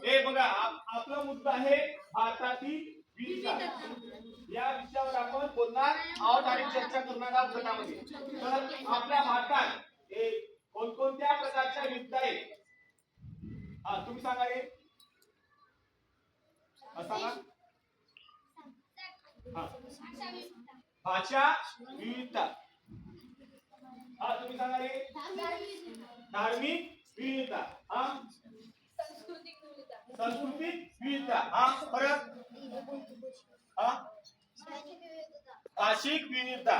हे बघा आपला मुद्दा आहे भारतातील विविधता. या विषयावर आपण बोलणार आहोत आणि चर्चा करणार आहोत गटामध्ये. तर आपल्या भारतात कोणकोणत्या प्रकारच्या विविधता आहेत? तुम्ही सांगा रे. सांगा. भाषा विविधता. तुम्ही सांगा रे. धार्मिक विविधता. सांस्कृतिक विविधता. परत भाषिक विविधता.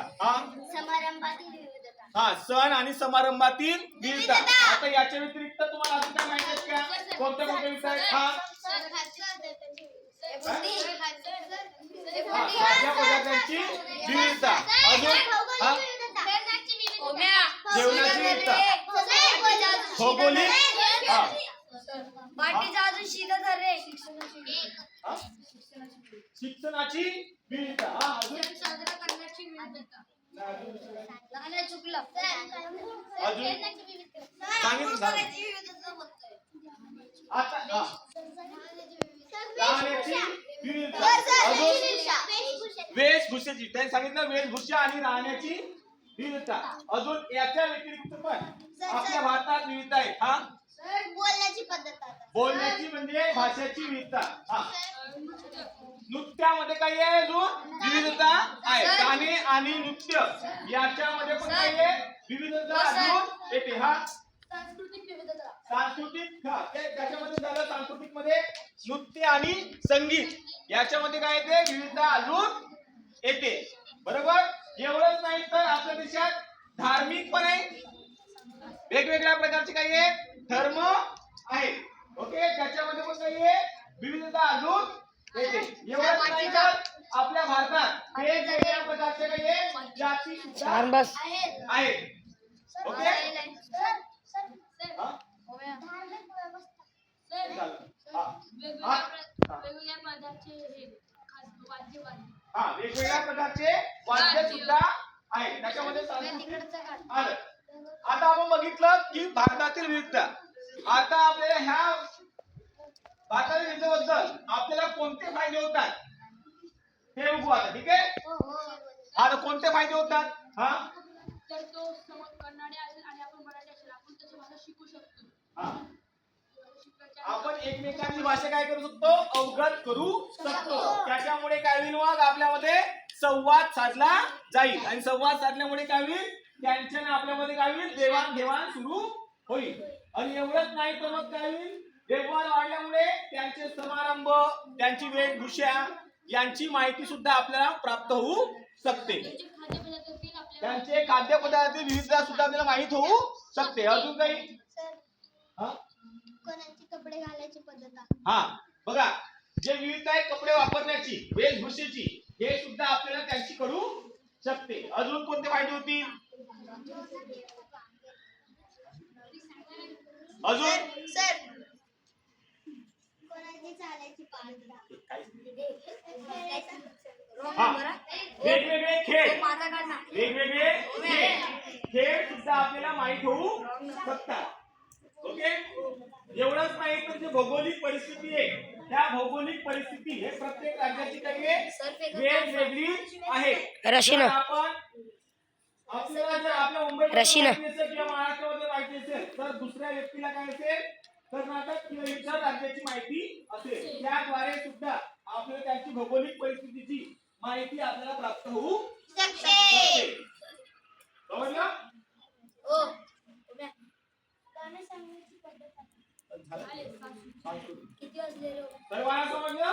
सण आणि समारंभातील विविधता. आता याच्या व्यतिरिक्त तुम्हाला अजून काय माहिती आहे का? कोणत्या कोणत्या विविधता आहेत? पदार्थांची विविधता. अजून जेवणाची विविधता. भौगोलिक शिक्षणाची विविधता. अजून आता राहण्याची विविधता. अजून वेशभूषेची. त्यांनी सांगितलं वेशभूषा आणि राहण्याची विविधता. अजून याच्या व्यतिरिक्त पण आपल्या भारतात विविधता आहे. बोलण्याची पद्धत. बोलण्याची म्हणजे भाषेची विविधता. नृत्यामध्ये काही आहे अजून विविधता आहे. गाणे आणि नृत्य याच्यामध्ये पण काही आहे विविधता अजून येते. सांस्कृतिक त्याच्यामध्ये झालं. सांस्कृतिक मध्ये नृत्य आणि संगीत याच्यामध्ये काय येते विविधता अजून येते. बरोबर. एवढंच नाही तर आपल्या देशात धार्मिक पण आहे. वेगवेगळ्या प्रकारचे काही आहे धर्म आहे. ओके. त्याच्यामध्ये पण काही आहे विविधता अजून येते. एवढंच नाही तर आपल्या भारतात वेगवेगळ्या प्रकारचे काही आहे जाती सुद्धा आहेत. ओके. वेगवेगळ्या प्रकारचे वाद्य सुद्धा आहेत. त्याच्यामध्ये सांस्कृतिक आलं. आता आपण बघितलं की भारतातील विविधता. आता आपल्याला ह्या भारतातील विविधतेबद्दल आपल्याला कोणते फायदे होतात हे बघू आता. ठीक आहे. आता कोणते फायदे होतात? तर तो कन्नडी असेल आणि आपण मराठी असेल आपण त्याची भाषा शिकू शकतो. आपण एकमेकांची भाषा काय करू शकतो अवगत करू शकतो. त्याच्यामुळे काय होईल मग आपल्यामध्ये संवाद साधला जाईल आणि संवाद साधल्यामुळे काय होईल त्यांच्याने आपल्यामध्ये काय होईल देवाणघेवाण सुरू होईल. आणि एवढंच नाही तर मग काय होईल देवाण वाढल्यामुळे त्यांचे समारंभ त्यांची वेशभूषा यांची माहिती सुद्धा आपल्याला प्राप्त होऊ शकते. त्यांचे खाद्यपदार्थ विविधता सुद्धा आपल्याला माहित होऊ शकते. अजून काही कोणाची कपडे घालायची पद्धत. बघा जे विविधता आहे कपडे वापरण्याची वेशभूषेची हे सुद्धा आपल्याला त्यांची कळू शकते. अजून कोणते फायदे होतील? अजून सर कोणाची चालायची पद्धत. वेगवेगळे खेळ सुद्धा आपल्याला माहित होऊ शकतात. ओके. एवढंच नाही तर जे भौगोलिक परिस्थिती आहे त्या भौगोलिक परिस्थिती हे प्रत्येक राज्याची काही वेगवेगळी आहे. आपण आपल्याला जर आपल्या मुंबईत किंवा महाराष्ट्रामध्ये माहिती असेल तर दुसऱ्या व्यक्तीला काय असेल कर्नाटक किंवा इतर राज्याची माहिती असेल. त्याद्वारे सुद्धा आपल्याला त्यांची भौगोलिक परिस्थितीची माहिती आपल्याला प्राप्त होऊ शकते. समजलं? गाणं सांगण्याची पद्धत. सर्वांना समजलं?